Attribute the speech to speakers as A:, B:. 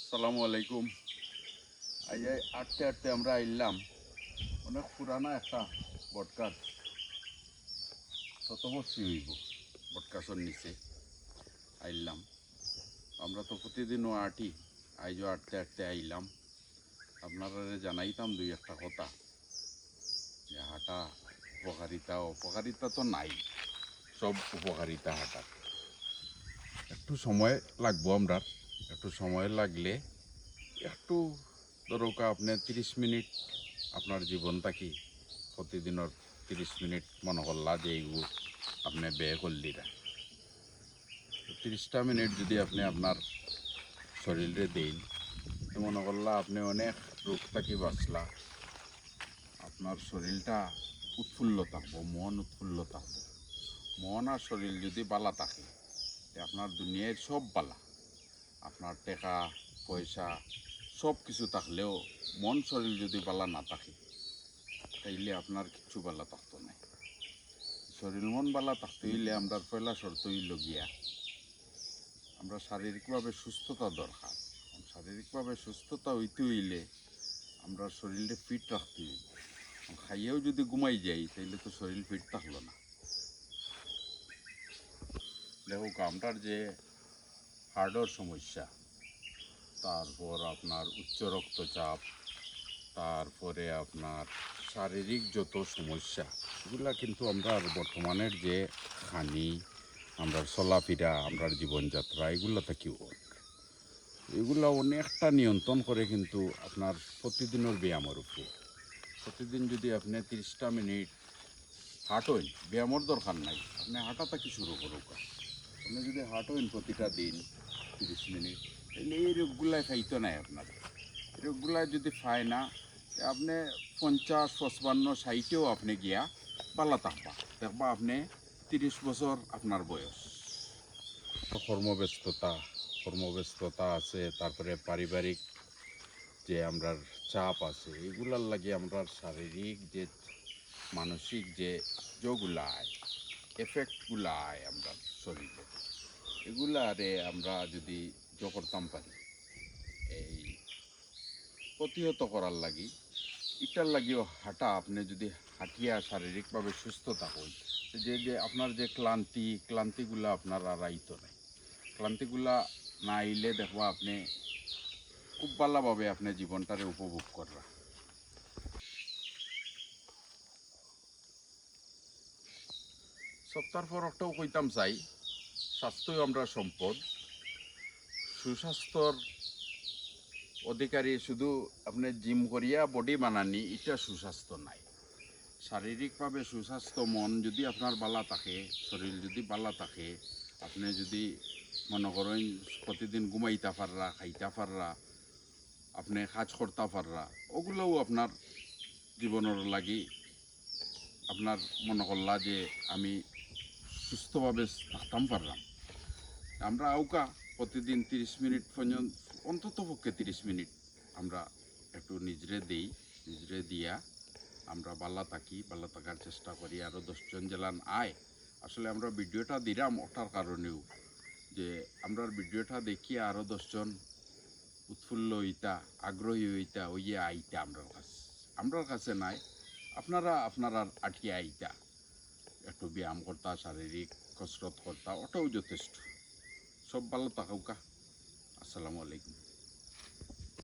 A: আসসালামু আলাইকুম। আজ আটতে আটতে আমরা আইলাম অনেক পুরানা একটা বটগাছ, শতবর্ষী হইব। বটগাছর নিচে আইলাম। আমরা তো প্রতিদিনও আটি, আইজও আটতে আটতে আইলাম। আপনারা জানাইতাম দুই একটা কথা, যে হাঁটা উপকারিতা তো নাই, সব উপকারিতা হাঁটার। একটু সময় লাগবো আমরা, একটু সময় লাগলে একটু ধরোকা আপনি 30 মিনিট আপনার জীবনটা কি প্রতিদিনের 30 মিনিট মনে করলা যে এইগুলো আপনি ব্যয় করলিরা। 30টা মিনিট যদি আপনি আপনার শরীরে দেন, তো মনে করলা আপনি অনেক রোগ থাকি বাঁচলা। আপনার শরীরটা উৎফুল্ল থাকবো, মন উৎফুল্ল থাকবো। মন আর শরীর যদি বালা থাকে, আপনার দুনিয়ার সব বালা। আপনার টাকা পয়সা সব কিছু থাকলেও মন শরীর যদি বালা না থাকে, তাইলে আপনার কিচ্ছু বালা থাকতো না। শরীর মন বালা থাকতে হইলে আমরা পয়লা শর্ত হইল গিয়া আমরা শারীরিকভাবে সুস্থতা দরকার। শারীরিকভাবে সুস্থতা হইতে হইলে আমরা শরীরকে ফিট রাখতে হইব। খাইয়েও যদি ঘুমাই যাই, তাইলে তো শরীর ফিট থাকলো না। দেখুক, আমরার যে হার্টের সমস্যা, তারপর আপনার উচ্চ রক্তচাপ, তারপরে আপনার শারীরিক যত সমস্যা, এগুলা কিন্তু আমরা বর্তমানের যে খানি, আমরা চলাফেরা, আমরা জীবনযাত্রা, এগুলো থেকেও এগুলো অনেকটা নিয়ন্ত্রণ করে কিন্তু আপনার প্রতিদিনের ব্যায়ামের উপরে। প্রতিদিন যদি আপনি 30টা মিনিট হাঁটেন, ব্যায়ামের দরকার নাই, আপনি হাঁটা থেকে শুরু করুক। আপনি যদি হাঁটেন প্রতিটা দিন 30 মিনিট, তাহলে এই রোগগুলাই খাইতে নাই আপনার। এই রোগগুলাই যদি খায় না, আপনি 50, 55, 60-এও আপনি গিয়া পালা থাকবা, দেখবা আপনি 30 বছর আপনার বয়স। কর্মব্যস্ততা আছে, তারপরে পারিবারিক যে আমরার চাপ আছে, এগুলার লাগে আমরা শারীরিক যে মানসিক যে যোগুলা আয়, এফেক্টগুলা আয় আমরা শরীরে, এগুলারে আমরা যদি করতাম পারি, এই প্রতিহত করার লাগি, এটার লাগিও হাঁটা, আপনি যদি হাঁটিয়া শারীরিকভাবে সুস্থ থাকুন, যে আপনার যে ক্লান্তিগুলো আপনার আর আইতো নাই। ক্লান্তিগুলা না আইলে দেখবা আপনি খুব ভালোভাবে আপনি জীবনটারে উপভোগ কররা। সপ্তাহের পর একটাও কইতাম চাই, স্বাস্থ্যই আমরা সম্পদ। সুস্বাস্থ্যর অধিকারী শুধু আপনি জিম করিয়া বডি বানানি, এটা সুস্বাস্থ্য নাই। শারীরিকভাবে সুস্বাস্থ্য, মন যদি আপনার বালা থাকে, শরীর যদি বালা থাকে, আপনি যদি মনে করেন প্রতিদিন ঘুমাইতে পাররা, খাইতে পাররা, আপনি কাজ করতে পাররা, ওগুলোও আপনার জীবনের লাগি আপনার মনে করলা যে আমি সুস্থভাবে থাকতাম পারলাম। আমরা আউকা প্রতিদিন 30 মিনিট পর্যন্ত, অন্তত পক্ষে 30 মিনিট আমরা একটু নিজরে দিয়া আমরা বাল্লা থাকার চেষ্টা করি। আরও 10 জন জেলান আয়। আসলে আমরা ভিডিওটা দিলাম ওটার কারণেও, যে আমরা ভিডিওটা দেখিয়ে আরও 10 জন উৎফুল্ল হইতা, আগ্রহী হইতা, ওইয়ে আইতা আমরার কাছে নাই, আপনারা আটকে আইতা, একটু ব্যায়াম করতা, শারীরিক কসরত করতা, ওটাও যথেষ্ট। সব ভালো থাকুকা। আসসালামু আলাইকুম।